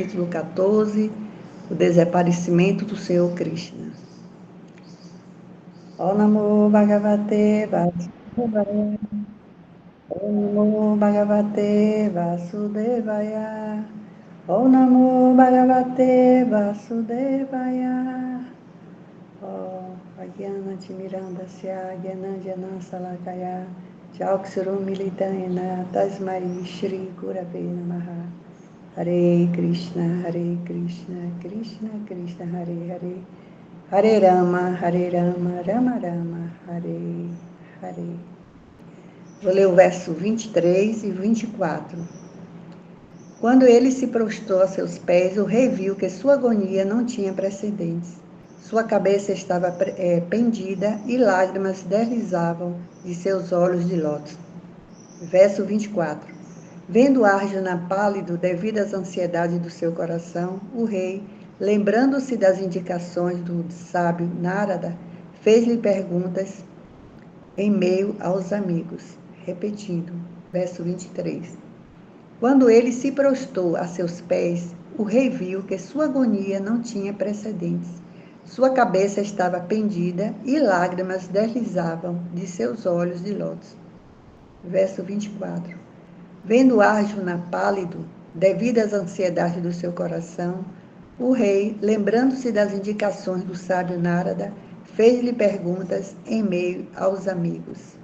capítulo 14, o desaparecimento do Senhor Krishna. Om Namo Bhagavate Vasudevaya. Om Namo Bhagavate Vasudevaya. Om Namo Bhagavate Vasudevaya. Om Agyana Timirandasya Gyananjana Salakaya Chauksurum Militayana Tasmai Shri Gurave Namaha. Hare Krishna, Krishna Krishna, Hare Hare, Hare Rama, Rama Rama, Hare Hare. Vou ler o verso 23 e 24. Quando ele se prostrou a seus pés, o rei viu que sua agonia não tinha precedentes. Sua cabeça estava pendida e lágrimas deslizavam de seus olhos de lótus. Verso 24. Vendo Arjuna pálido devido às ansiedades do seu coração, o rei, lembrando-se das indicações do sábio Narada, fez-lhe perguntas em meio aos amigos. Repetido, verso 23. Quando ele se prostrou a seus pés, o rei viu que sua agonia não tinha precedentes. Sua cabeça estava pendida e lágrimas deslizavam de seus olhos de lótus. Verso 24. Vendo Arjuna pálido, devido às ansiedades do seu coração, o rei, lembrando-se das indicações do sábio Narada, fez-lhe perguntas em meio aos amigos.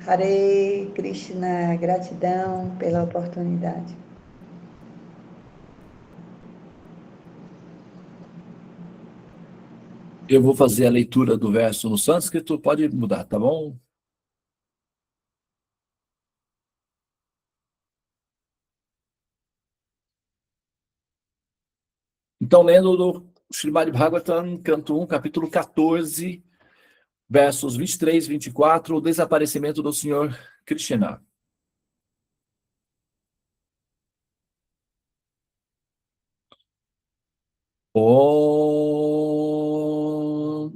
Hare Krishna, gratidão pela oportunidade. Eu vou fazer a leitura do verso no sânscrito, pode mudar, tá bom? Então, lendo do Srimad Bhagavatam, canto 1, capítulo 14, versos 23 e 24, o desaparecimento do Senhor Krishna. Om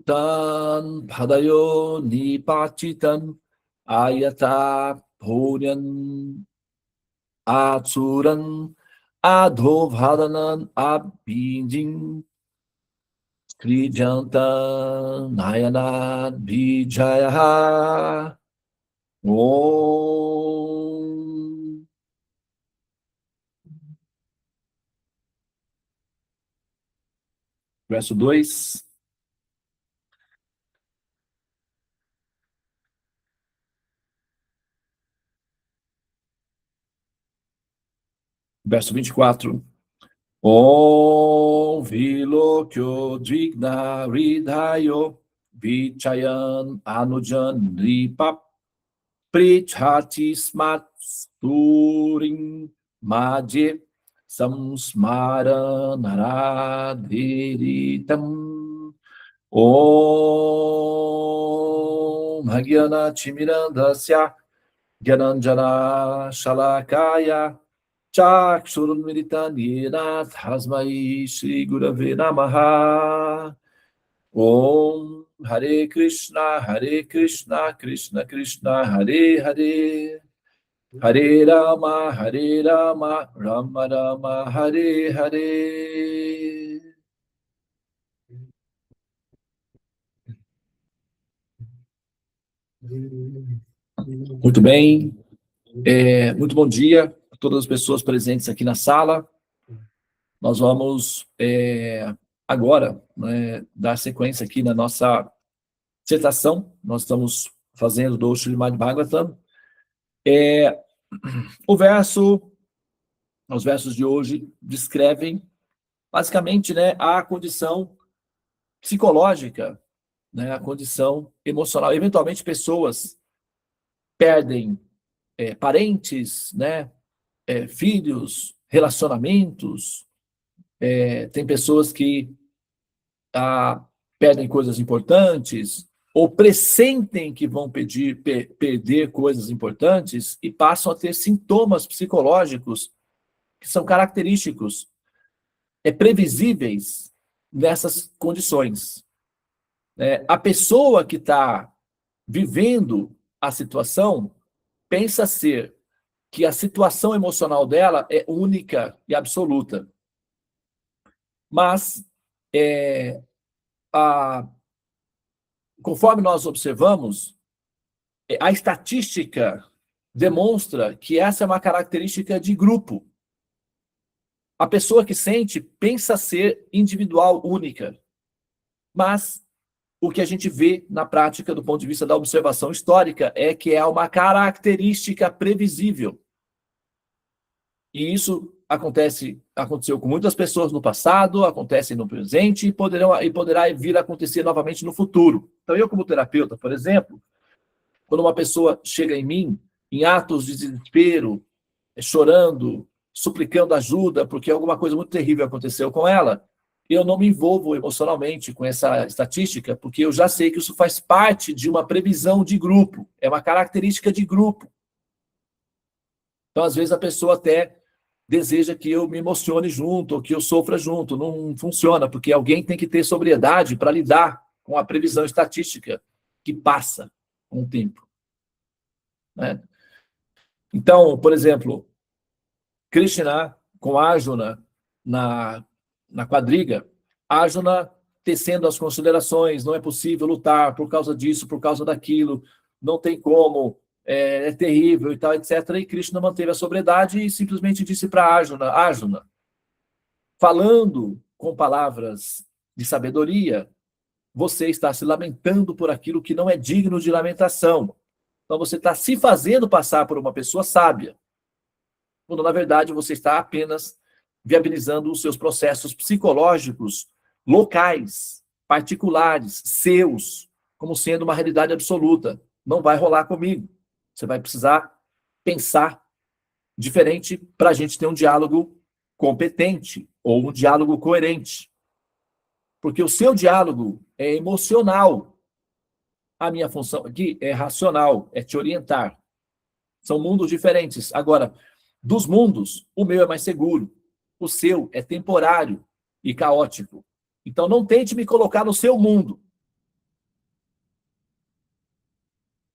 Tan Padayo Nipachitan Ayata Puryan Atsuran Adhovadanan Abhijin Krijanta Nayanat Vijaya. Om. Verso 2. Verso 24. Om Vilokyo Dvigna Ridhayo Vichayan Anujan Nripap Prichhati Smat Sturing Madhye Samsmaranadhiritam. Om Hagyana Chimirandasya Gyananjana Shalakaya Chakshurun Militanina Tasmai Shri Gurave Namaha. Om Hare Krishna, Krishna Krishna, Hare Hare, Hare Rama, Rama Rama, Hare Hare. Muito bem, muito bom dia a todas as pessoas presentes aqui na sala. Nós vamos agora dar sequência aqui na nossa dissertação. Nós estamos fazendo do Srimad Bhagavatam. Os versos de hoje descrevem basicamente a condição psicológica, a condição emocional. Eventualmente, pessoas perdem parentes, filhos, relacionamentos. Tem pessoas que perdem coisas importantes ou pressentem que vão perder coisas importantes e passam a ter sintomas psicológicos que são característicos, previsíveis nessas condições. A pessoa que está vivendo a situação pensa ser que a situação emocional dela é única e absoluta. Mas, conforme nós observamos, a estatística demonstra que essa é uma característica de grupo. A pessoa que sente pensa ser individual, única. Mas o que a gente vê na prática, do ponto de vista da observação histórica, é que é uma característica previsível. E isso aconteceu com muitas pessoas no passado, acontece no presente e poderá vir a acontecer novamente no futuro. Então, eu, como terapeuta, por exemplo, quando uma pessoa chega em mim, em atos de desespero, chorando, suplicando ajuda, porque alguma coisa muito terrível aconteceu com ela, eu não me envolvo emocionalmente com essa estatística, porque eu já sei que isso faz parte de uma previsão de grupo, é uma característica de grupo. Então, às vezes, a pessoa até deseja que eu me emocione junto, ou que eu sofra junto. Não funciona, porque alguém tem que ter sobriedade para lidar com a previsão estatística que passa com o tempo. Né? Então, por exemplo, Krishna com Arjuna na quadriga, Arjuna tecendo as considerações, não é possível lutar por causa disso, por causa daquilo, não tem como, é terrível e tal, etc. E Krishna manteve a sobriedade e simplesmente disse para Arjuna, Arjuna, falando com palavras de sabedoria, você está se lamentando por aquilo que não é digno de lamentação. Então você está se fazendo passar por uma pessoa sábia, quando na verdade você está apenas viabilizando os seus processos psicológicos locais, particulares, seus, como sendo uma realidade absoluta. Não vai rolar comigo. Você vai precisar pensar diferente para a gente ter um diálogo competente ou um diálogo coerente. Porque o seu diálogo é emocional. A minha função aqui é racional, é te orientar. São mundos diferentes. Agora, dos mundos, o meu é mais seguro. O seu é temporário e caótico. Então, não tente me colocar no seu mundo.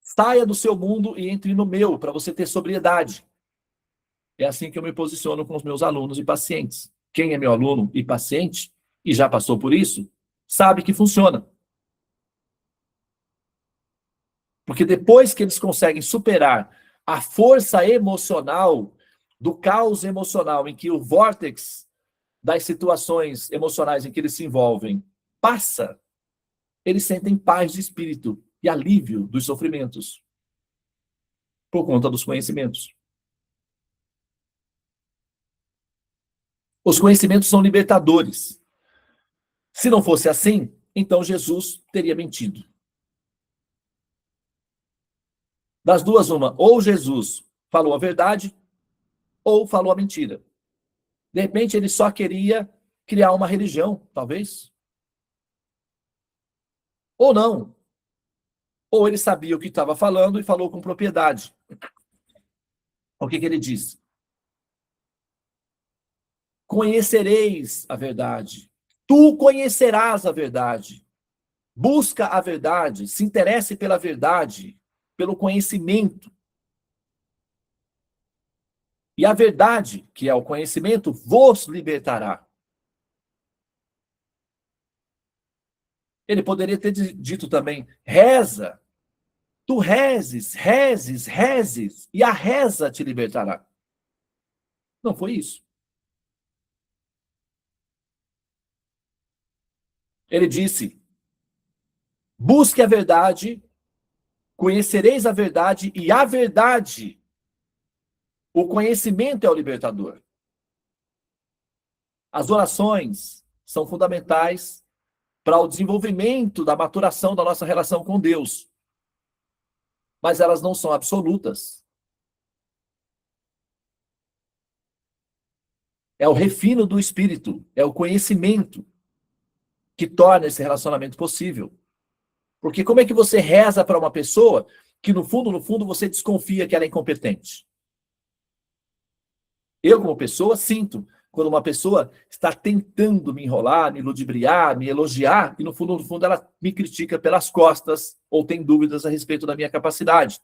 Saia do seu mundo e entre no meu, para você ter sobriedade. É assim que eu me posiciono com os meus alunos e pacientes. Quem é meu aluno e paciente, e já passou por isso, sabe que funciona. Porque depois que eles conseguem superar a força emocional, do caos emocional, em que o vórtice das situações emocionais em que eles se envolvem passa, eles sentem paz de espírito e alívio dos sofrimentos por conta dos conhecimentos. Os conhecimentos são libertadores. Se não fosse assim, então Jesus teria mentido. Das duas, uma, ou Jesus falou a verdade, ou falou a mentira. De repente, ele só queria criar uma religião, talvez. Ou não. Ou ele sabia o que estava falando e falou com propriedade. O que ele disse? Conhecereis a verdade. Tu conhecerás a verdade. Busca a verdade, se interesse pela verdade, pelo conhecimento. E a verdade, que é o conhecimento, vos libertará. Ele poderia ter dito também, reza. Tu rezes, rezes, rezes, e a reza te libertará. Não foi isso. Ele disse, busque a verdade, conhecereis a verdade, e a verdade, o conhecimento é o libertador. As orações são fundamentais para o desenvolvimento da maturação da nossa relação com Deus. Mas elas não são absolutas. É o refino do espírito, é o conhecimento que torna esse relacionamento possível. Porque como é que você reza para uma pessoa que, no fundo, você desconfia que ela é incompetente? Eu, como pessoa, sinto quando uma pessoa está tentando me enrolar, me ludibriar, me elogiar, e no fundo, ela me critica pelas costas ou tem dúvidas a respeito da minha capacidade.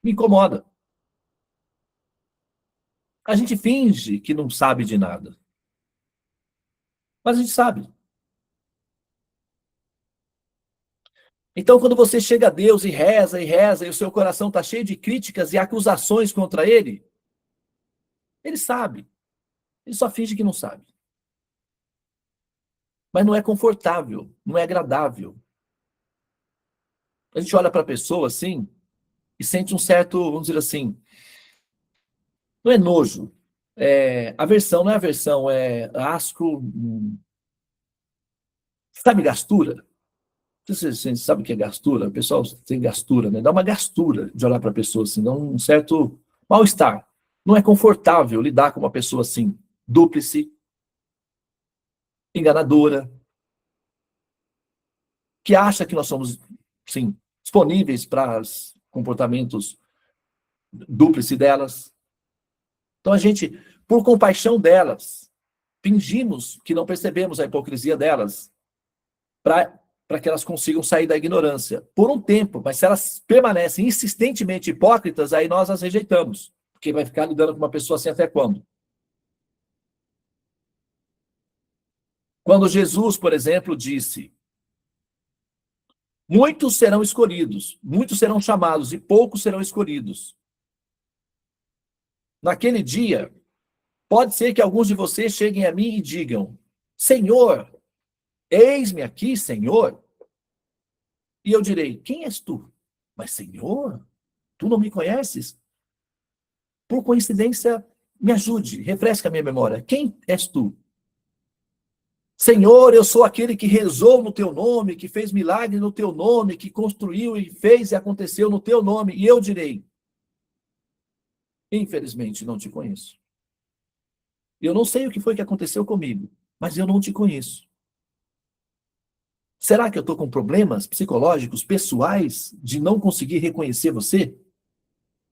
Me incomoda. A gente finge que não sabe de nada. Mas a gente sabe. Então, quando você chega a Deus e reza, e o seu coração está cheio de críticas e acusações contra ele sabe. Ele só finge que não sabe. Mas não é confortável, não é agradável. A gente olha para a pessoa assim e sente um certo, vamos dizer assim, não é nojo, é aversão, não é aversão, é asco, sabe gastura? Você sabe o que é gastura? O pessoal tem gastura, né? Dá uma gastura de olhar para a pessoa assim, dá um certo mal-estar. Não é confortável lidar com uma pessoa assim, dúplice, enganadora, que acha que nós somos, sim, disponíveis para os comportamentos dúplice delas. Então a gente, por compaixão delas, fingimos que não percebemos a hipocrisia delas para que elas consigam sair da ignorância por um tempo, mas se elas permanecem insistentemente hipócritas, aí nós as rejeitamos, porque vai ficar lidando com uma pessoa assim até quando? Quando Jesus, por exemplo, disse: muitos serão escolhidos, muitos serão chamados e poucos serão escolhidos. Naquele dia, pode ser que alguns de vocês cheguem a mim e digam: Senhor, eis-me aqui, Senhor. E eu direi: quem és tu? Mas, Senhor, tu não me conheces? Por coincidência, me ajude, refresca a minha memória. Quem és tu? Senhor, eu sou aquele que rezou no teu nome, que fez milagre no teu nome, que construiu e fez e aconteceu no teu nome. E eu direi: infelizmente, não te conheço. Eu não sei o que foi que aconteceu comigo, mas eu não te conheço. Será que eu estou com problemas psicológicos, pessoais, de não conseguir reconhecer você?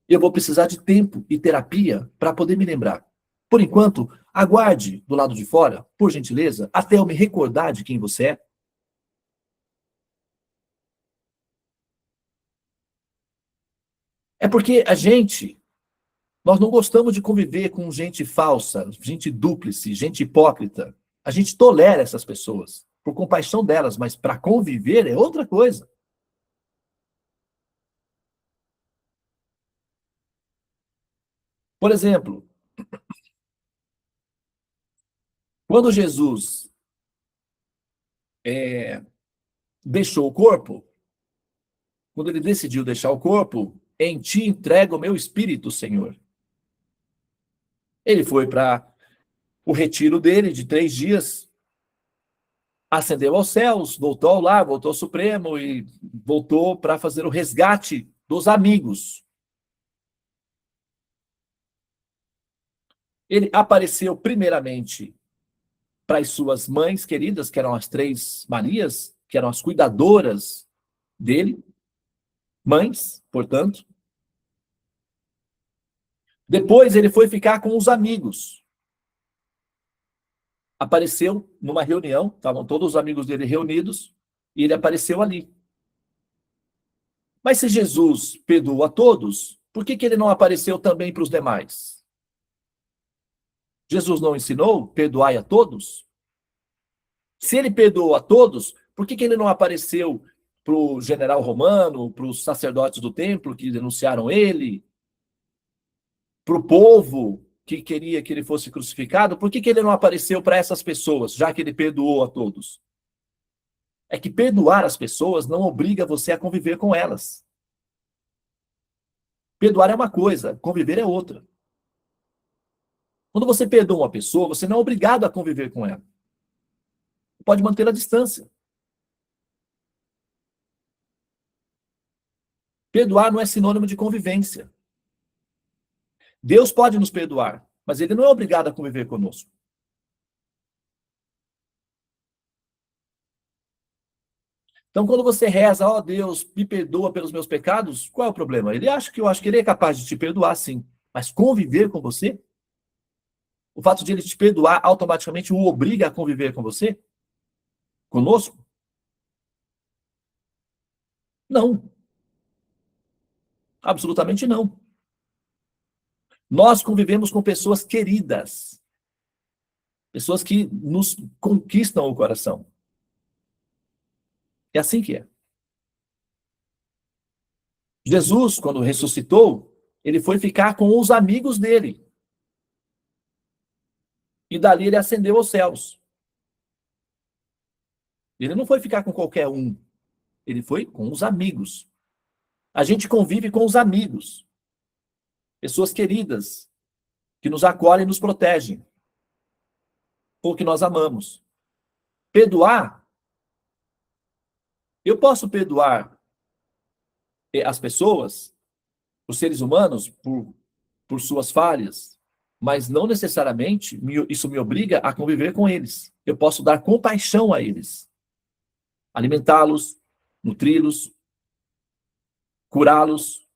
Eu vou precisar de tempo e terapia para poder me lembrar. Por enquanto, aguarde do lado de fora, por gentileza, até eu me recordar de quem você é. É porque nós não gostamos de conviver com gente falsa, gente dúplice, gente hipócrita. A gente tolera essas pessoas por compaixão delas, mas para conviver é outra coisa. Por exemplo, quando Jesus deixou o corpo, quando ele decidiu deixar o corpo, em ti entrego o meu espírito, Senhor. Ele foi para o retiro dele de 3 dias, ascendeu aos céus, voltou ao lar, voltou ao Supremo e voltou para fazer o resgate dos amigos. Ele apareceu primeiramente para as suas mães queridas, que eram as 3 Marias, que eram as cuidadoras dele, mães, portanto. Depois ele foi ficar com os amigos. Apareceu numa reunião, estavam todos os amigos dele reunidos, e ele apareceu ali. Mas se Jesus perdoou a todos, por que ele não apareceu também para os demais? Jesus não ensinou perdoai a todos? Se ele perdoou a todos, por que ele não apareceu para o general romano, para os sacerdotes do templo que denunciaram ele, para o povo que queria que ele fosse crucificado? Por que ele não apareceu para essas pessoas, já que ele perdoou a todos? É que perdoar as pessoas não obriga você a conviver com elas. Perdoar é uma coisa, conviver é outra. Quando você perdoa uma pessoa, você não é obrigado a conviver com ela. Pode manter a distância. Perdoar não é sinônimo de convivência. Deus pode nos perdoar, mas ele não é obrigado a conviver conosco. Então, quando você reza, ó Deus, me perdoa pelos meus pecados, qual é o problema? Ele acha que eu acho que ele é capaz de te perdoar, sim. Mas conviver com você? O fato de ele te perdoar automaticamente o obriga a conviver com você? Conosco? Não. Absolutamente não. Nós convivemos com pessoas queridas. Pessoas que nos conquistam o coração. É assim que é. Jesus, quando ressuscitou, ele foi ficar com os amigos dele. E dali ele ascendeu aos céus. Ele não foi ficar com qualquer um. Ele foi com os amigos. A gente convive com os amigos. Pessoas queridas, que nos acolhem e nos protegem. Ou que nós amamos. Perdoar. Eu posso perdoar as pessoas, os seres humanos, por suas falhas, mas não necessariamente isso me obriga a conviver com eles. Eu posso dar compaixão a eles, alimentá-los, nutri-los, curá-los,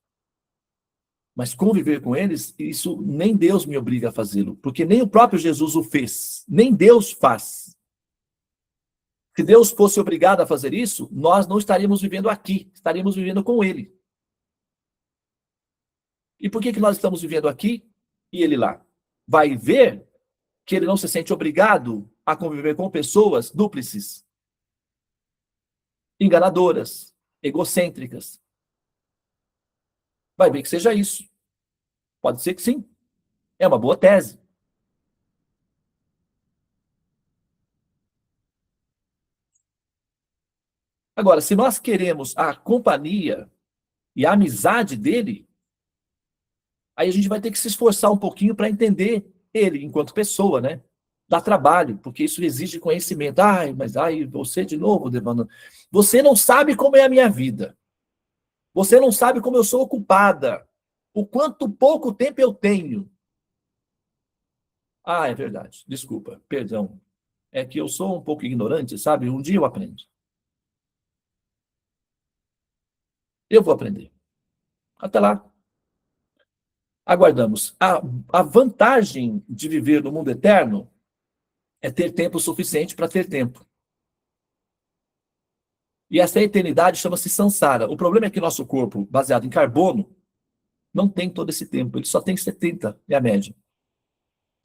mas conviver com eles, isso nem Deus me obriga a fazê-lo, porque nem o próprio Jesus o fez, nem Deus faz. Se Deus fosse obrigado a fazer isso, nós não estaríamos vivendo aqui, estaríamos vivendo com ele. E por que nós estamos vivendo aqui e ele lá? Vai ver que ele não se sente obrigado a conviver com pessoas dúplices, enganadoras, egocêntricas. Vai ver que seja isso. Pode ser que sim. É uma boa tese. Agora, se nós queremos a companhia e a amizade dele, aí a gente vai ter que se esforçar um pouquinho para entender ele enquanto pessoa, né? Dá trabalho, porque isso exige conhecimento. Você de novo, Devana. Você não sabe como é a minha vida. Você não sabe como eu sou ocupada. O quanto pouco tempo eu tenho. É verdade. Desculpa, perdão. É que eu sou um pouco ignorante, sabe? Um dia eu aprendo. Eu vou aprender. Até lá. Aguardamos. A vantagem de viver no mundo eterno é ter tempo suficiente para ter tempo. E essa eternidade chama-se Sansara. O problema é que nosso corpo, baseado em carbono, não tem todo esse tempo. Ele só tem 70, é a média.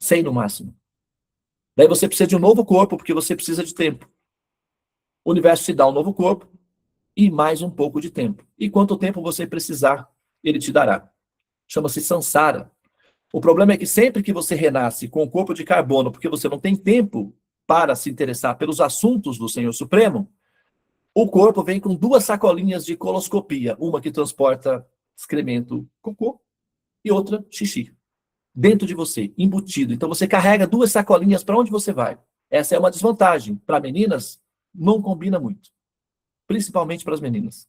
100 no máximo. Daí você precisa de um novo corpo, porque você precisa de tempo. O universo te dá um novo corpo e mais um pouco de tempo. E quanto tempo você precisar, ele te dará. Chama-se Sansara. O problema é que sempre que você renasce com o corpo de carbono, porque você não tem tempo para se interessar pelos assuntos do Senhor Supremo, o corpo vem com 2 sacolinhas de coloscopia, uma que transporta excremento, cocô, e outra xixi, dentro de você, embutido. Então você carrega 2 sacolinhas para onde você vai. Essa é uma desvantagem. Para meninas, não combina muito, principalmente para as meninas.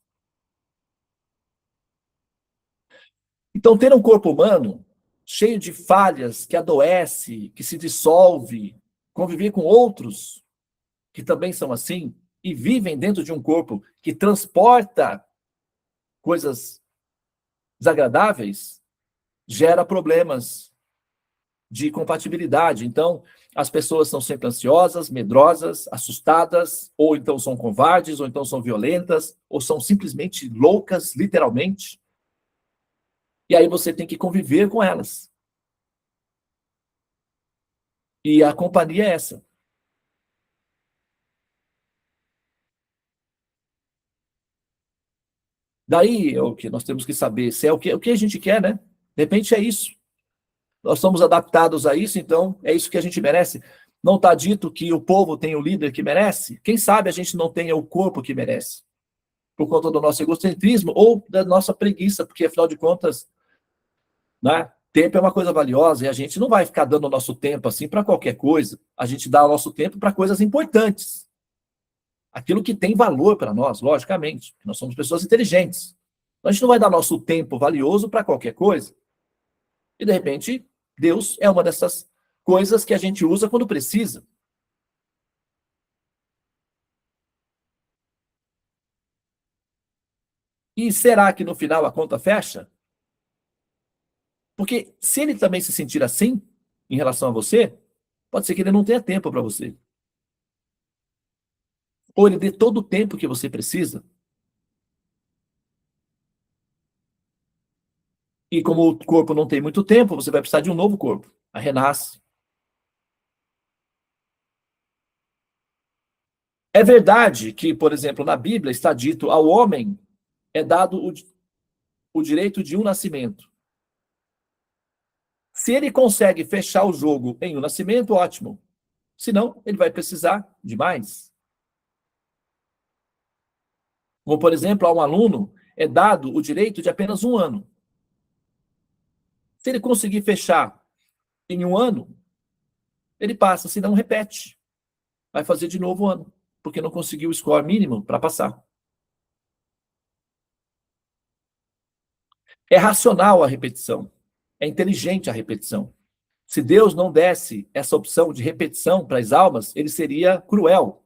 Então ter um corpo humano cheio de falhas, que adoece, que se dissolve, conviver com outros que também são assim e vivem dentro de um corpo que transporta coisas desagradáveis, gera problemas de compatibilidade. Então, as pessoas são sempre ansiosas, medrosas, assustadas, ou então são covardes, ou então são violentas, ou são simplesmente loucas, literalmente. E aí você tem que conviver com elas. E a companhia é essa. Daí é o que nós temos que saber se é o que a gente quer, né? De repente é isso. Nós somos adaptados a isso, então é isso que a gente merece. Não está dito que o povo tem o líder que merece? Quem sabe a gente não tenha o corpo que merece? Por conta do nosso egocentrismo ou da nossa preguiça, porque afinal de contas, né, tempo é uma coisa valiosa e a gente não vai ficar dando o nosso tempo assim para qualquer coisa. A gente dá o nosso tempo para coisas importantes. Aquilo que tem valor para nós, logicamente. Nós somos pessoas inteligentes. Então, a gente não vai dar nosso tempo valioso para qualquer coisa. E, de repente, Deus é uma dessas coisas que a gente usa quando precisa. E será que no final a conta fecha? Porque se ele também se sentir assim em relação a você, pode ser que ele não tenha tempo para você. Ou ele dê todo o tempo que você precisa. E como o corpo não tem muito tempo, você vai precisar de um novo corpo. Aí renasce. É verdade que, por exemplo, na Bíblia está dito ao homem é dado o direito de um nascimento. Se ele consegue fechar o jogo em um nascimento, ótimo. Senão, ele vai precisar de mais. Como, por exemplo, a um aluno é dado o direito de apenas um ano. Se ele conseguir fechar em um ano, ele passa, senão repete. Vai fazer de novo o ano, porque não conseguiu o score mínimo para passar. É racional a repetição. É inteligente a repetição. Se Deus não desse essa opção de repetição para as almas, ele seria cruel.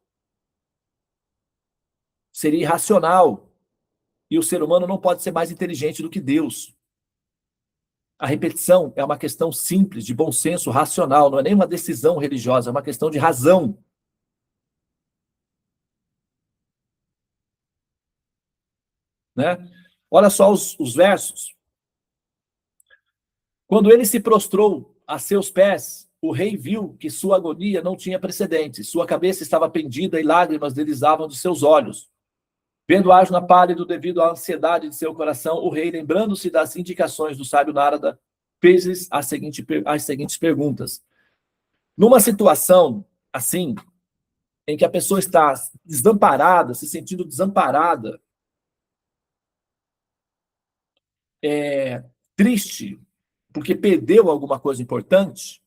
Seria irracional. E o ser humano não pode ser mais inteligente do que Deus. A repetição é uma questão simples, de bom senso, racional, não é nem uma decisão religiosa, é uma questão de razão. Né? Olha só os versos. Quando ele se prostrou a seus pés, o rei viu que sua agonia não tinha precedentes. Sua cabeça estava pendida e lágrimas deslizavam de seus olhos. Vendo Arjuna pálido devido à ansiedade de seu coração, o rei, lembrando-se das indicações do sábio Narada, fez-lhes as seguintes perguntas. Numa situação assim, em que a pessoa está desamparada, se sentindo desamparada, triste, porque perdeu alguma coisa importante,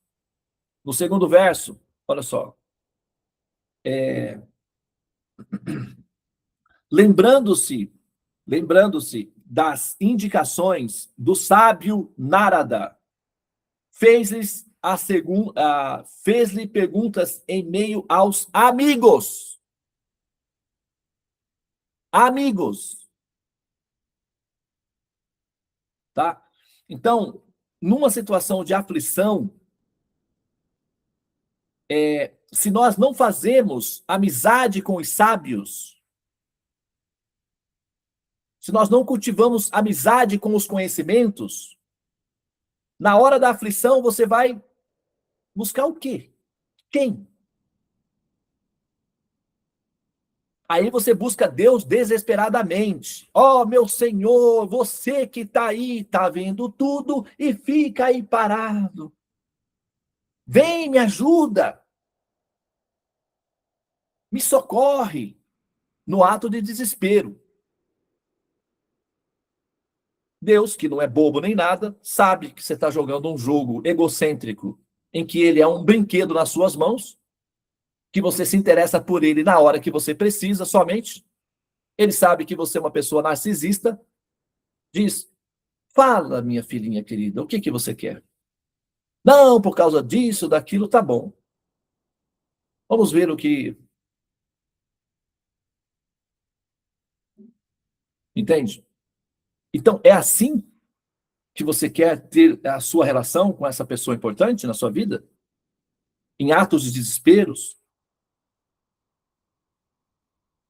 no segundo verso, olha só, lembrando-se das indicações do sábio Narada, fez-lhe perguntas em meio aos amigos. Amigos. Tá? Então, numa situação de aflição, se nós não fazemos amizade com os sábios, se nós não cultivamos amizade com os conhecimentos, na hora da aflição você vai buscar o quê? Quem? Aí você busca Deus desesperadamente. Ó, meu Senhor, você que está aí, está vendo tudo e fica aí parado. Vem, me ajuda. Me socorre. No ato de desespero. Deus, que não é bobo nem nada, sabe que você está jogando um jogo egocêntrico em que ele é um brinquedo nas suas mãos, que você se interessa por ele na hora que você precisa somente. Ele sabe que você é uma pessoa narcisista. Diz, fala, minha filhinha querida, o que que você quer? Não, por causa disso, daquilo, tá bom. Vamos ver o que... Entende? Então, é assim que você quer ter a sua relação com essa pessoa importante na sua vida? Em atos de desesperos?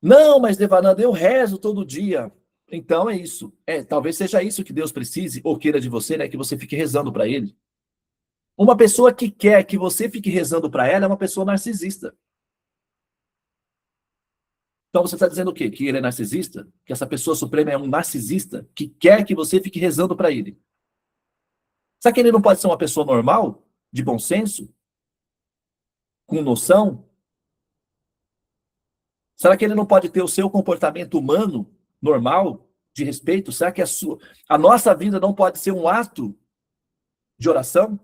Não, mas Devananda, eu rezo todo dia. Então é isso. Talvez seja isso que Deus precise ou queira de você, né? Que você fique rezando para ele. Uma pessoa que quer que você fique rezando para ela é uma pessoa narcisista. Então você está dizendo o quê? Que ele é narcisista? Que essa pessoa suprema é um narcisista que quer que você fique rezando para ele? Será que ele não pode ser uma pessoa normal, de bom senso, com noção? Será que ele não pode ter o seu comportamento humano, normal, de respeito? Será que a nossa vida não pode ser um ato de oração?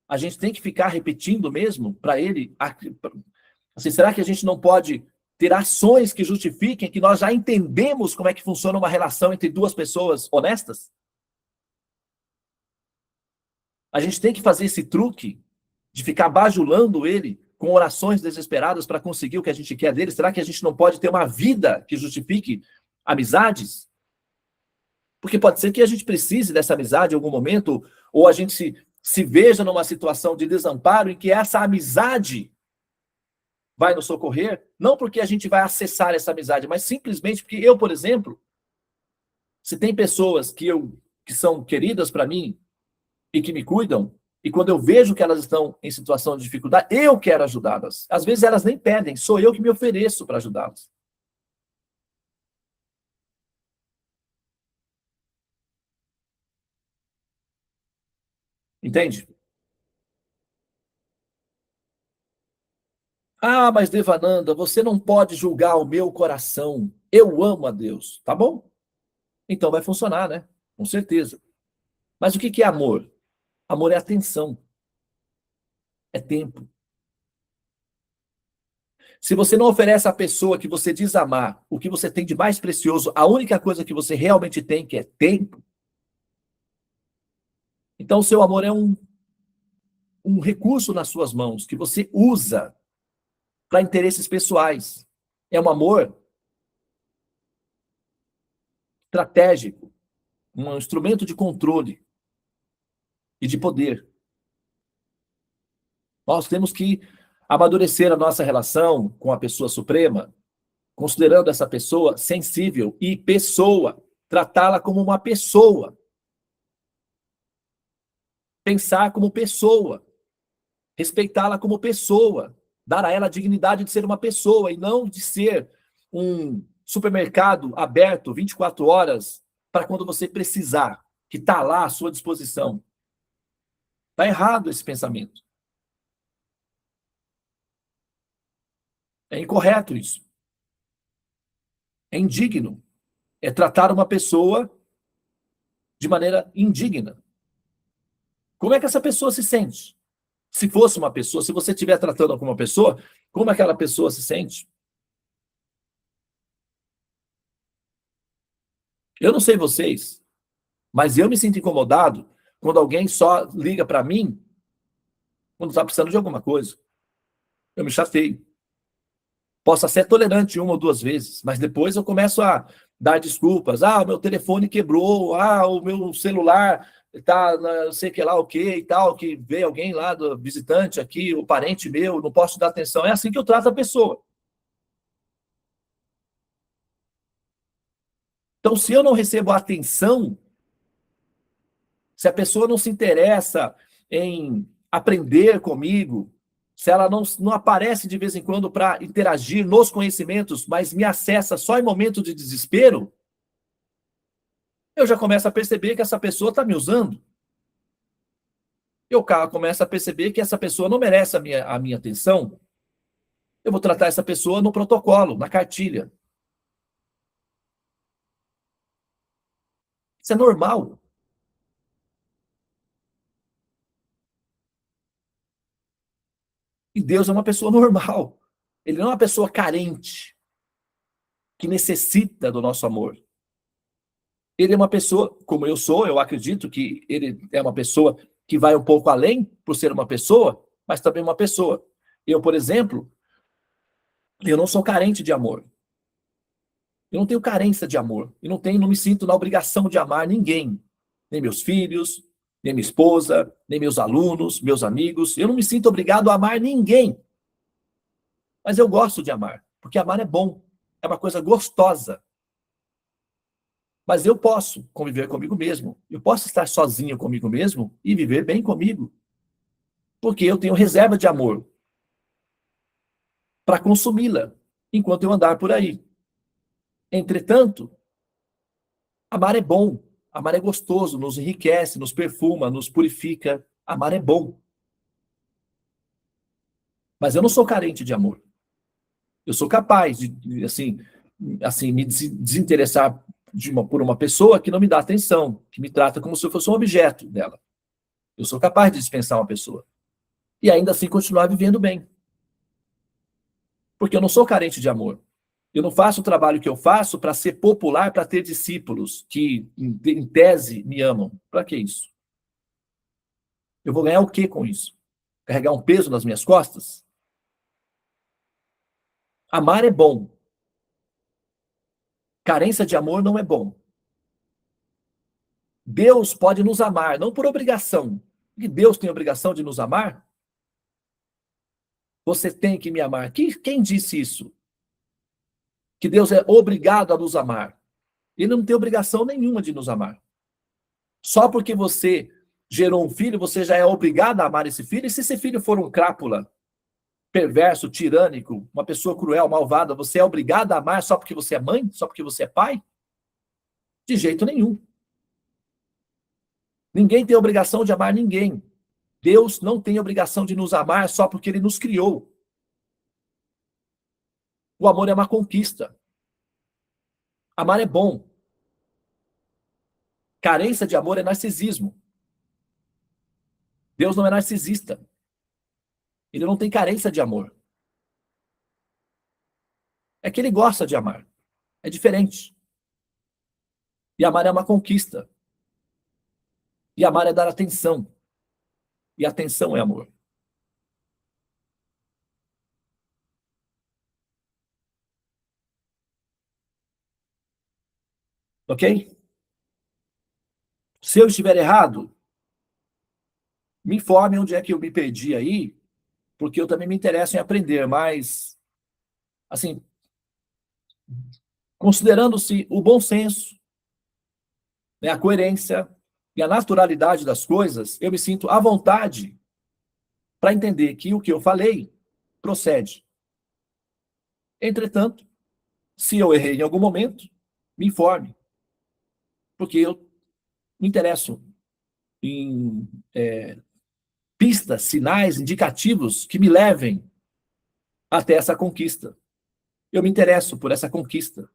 A gente tem que ficar repetindo mesmo para ele? Assim, será que a gente não pode ter ações que justifiquem que nós já entendemos como é que funciona uma relação entre duas pessoas honestas? A gente tem que fazer esse truque de ficar bajulando ele com orações desesperadas para conseguir o que a gente quer dele? Será que a gente não pode ter uma vida que justifique amizades? Porque pode ser que a gente precise dessa amizade em algum momento, ou a gente se veja numa situação de desamparo em que essa amizade vai nos socorrer, não porque a gente vai acessar essa amizade, mas simplesmente porque eu, por exemplo, se tem pessoas que são queridas para mim e que me cuidam E quando eu vejo que elas estão em situação de dificuldade, eu quero ajudá-las. Às vezes elas nem pedem, sou eu que me ofereço para ajudá-las. Entende? Ah, mas Devananda, você não pode julgar o meu coração. Eu amo a Deus. Tá bom? Então vai funcionar, né? Com certeza. Mas o que é amor? Amor é atenção, é tempo. Se você não oferece à pessoa que você diz amar o que você tem de mais precioso, a única coisa que você realmente tem, que é tempo, então o seu amor é um recurso nas suas mãos que você usa para interesses pessoais. É um amor estratégico, um instrumento de controle e de poder. Nós temos que amadurecer a nossa relação com a pessoa suprema, considerando essa pessoa sensível e pessoa, tratá-la como uma pessoa, pensar como pessoa, respeitá-la como pessoa, dar a ela a dignidade de ser uma pessoa e não de ser um supermercado aberto 24 horas para quando você precisar, que está lá à sua disposição. Está errado esse pensamento. É incorreto isso. É indigno. É tratar uma pessoa de maneira indigna. Como é que essa pessoa se sente? Se fosse uma pessoa, se você estiver tratando com uma pessoa, como aquela pessoa se sente? Eu não sei vocês, mas eu me sinto incomodado quando alguém só liga para mim quando está precisando de alguma coisa. Eu me chateio. Posso ser tolerante uma ou duas vezes, mas depois eu começo a dar desculpas. Ah, o meu telefone quebrou. Ah, o meu celular tá, não sei que lá o que e tal, que veio alguém lá do visitante aqui, o parente meu, não posso dar atenção. É assim que eu trato a pessoa. Então, se eu não recebo atenção, se a pessoa não se interessa em aprender comigo, se ela não aparece de vez em quando para interagir nos conhecimentos, mas me acessa só em momentos de desespero, eu já começo a perceber que essa pessoa está me usando. Eu começo a perceber que essa pessoa não merece a minha atenção. Eu vou tratar essa pessoa no protocolo, na cartilha. Isso é normal. E Deus é uma pessoa normal. Ele não é uma pessoa carente, que necessita do nosso amor. Ele é uma pessoa, como eu sou, eu acredito que ele é uma pessoa que vai um pouco além por ser uma pessoa, mas também uma pessoa. Eu, por exemplo, eu não sou carente de amor. Eu não tenho carência de amor. Eu não me sinto na obrigação de amar ninguém. Nem meus filhos, nem minha esposa, nem meus alunos, meus amigos. Eu não me sinto obrigado a amar ninguém. Mas eu gosto de amar, porque amar é bom. É uma coisa gostosa. Mas eu posso conviver comigo mesmo. Eu posso estar sozinho comigo mesmo e viver bem comigo. Porque eu tenho reserva de amor para consumi-la enquanto eu andar por aí. Entretanto, amar é bom, amar é gostoso, nos enriquece, nos perfuma, nos purifica. Amar é bom. Mas eu não sou carente de amor. Eu sou capaz de assim me desinteressar por uma pessoa que não me dá atenção, que me trata como se eu fosse um objeto dela. Eu sou capaz de dispensar uma pessoa. E ainda assim continuar vivendo bem. Porque eu não sou carente de amor. Eu não faço o trabalho que eu faço para ser popular, para ter discípulos que, em tese, me amam. Para que isso? Eu vou ganhar o quê com isso? Carregar um peso nas minhas costas? Amar é bom. Carência de amor não é bom. Deus pode nos amar, não por obrigação. Porque Deus tem obrigação de nos amar? Você tem que me amar. Quem disse isso? Que Deus é obrigado a nos amar. Ele não tem obrigação nenhuma de nos amar. Só porque você gerou um filho, você já é obrigado a amar esse filho? E se esse filho for um crápula, perverso, tirânico, uma pessoa cruel, malvada, você é obrigado a amar só porque você é mãe? Só porque você é pai? De jeito nenhum. Ninguém tem obrigação de amar ninguém. Deus não tem obrigação de nos amar só porque ele nos criou. O amor é uma conquista. Amar é bom. Carência de amor é narcisismo. Deus não é narcisista. Ele não tem carência de amor. É que ele gosta de amar. É diferente. E amar é uma conquista. E amar é dar atenção. E atenção é amor. Ok? Se eu estiver errado, me informe onde é que eu me perdi aí, porque eu também me interesso em aprender, mas, assim, considerando-se o bom senso, né, a coerência e a naturalidade das coisas, eu me sinto à vontade para entender que o que eu falei procede. Entretanto, se eu errei em algum momento, me informe, porque eu me interesso em pistas, sinais, indicativos que me levem até essa conquista. Eu me interesso por essa conquista.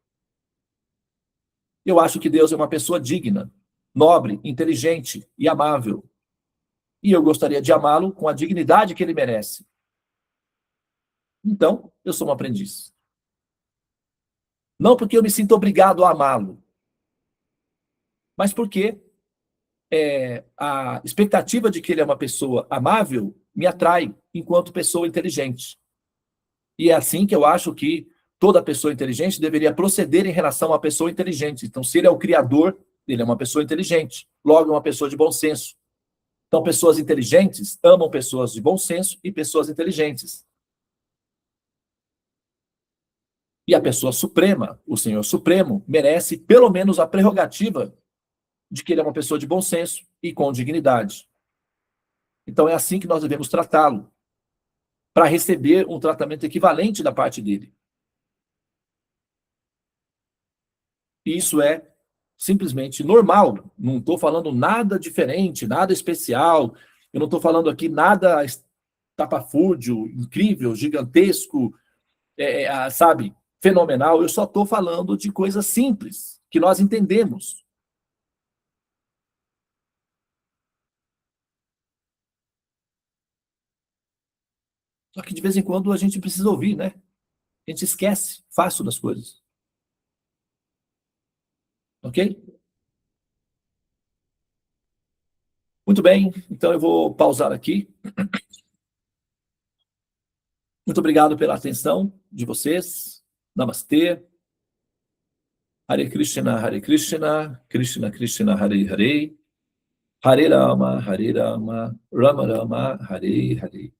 Eu acho que Deus é uma pessoa digna, nobre, inteligente e amável. E eu gostaria de amá-lo com a dignidade que ele merece. Então, eu sou um aprendiz. Não porque eu me sinto obrigado a amá-lo, mas porque a expectativa de que ele é uma pessoa amável me atrai enquanto pessoa inteligente. E é assim que eu acho que toda pessoa inteligente deveria proceder em relação à pessoa inteligente. Então, se ele é o criador, ele é uma pessoa inteligente. Logo, é uma pessoa de bom senso. Então, pessoas inteligentes amam pessoas de bom senso e pessoas inteligentes. E a pessoa suprema, o Senhor Supremo, merece pelo menos a prerrogativa de que ele é uma pessoa de bom senso e com dignidade. Então, é assim que nós devemos tratá-lo, para receber um tratamento equivalente da parte dele. E isso é simplesmente normal. Não estou falando nada diferente, nada especial. Eu não estou falando aqui nada estapafúrdio, incrível, gigantesco, sabe, fenomenal. Eu só estou falando de coisas simples, que nós entendemos. Só que de vez em quando a gente precisa ouvir, né? A gente esquece fácil das coisas. Ok? Muito bem, então eu vou pausar aqui. Muito obrigado pela atenção de vocês. Namastê. Hare Krishna, Krishna Krishna, Hare Hare, Hare Rama, Rama Rama, Hare Hare.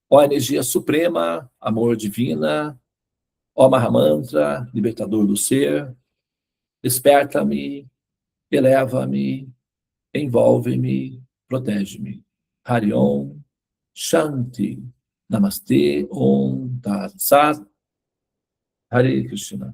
Ó energia suprema, amor divina, ó Mahamantra, libertador do ser, desperta-me, eleva-me, envolve-me, protege-me. Hari Om, Shanti, Namastê, Om Tat Sat, Hare Krishna.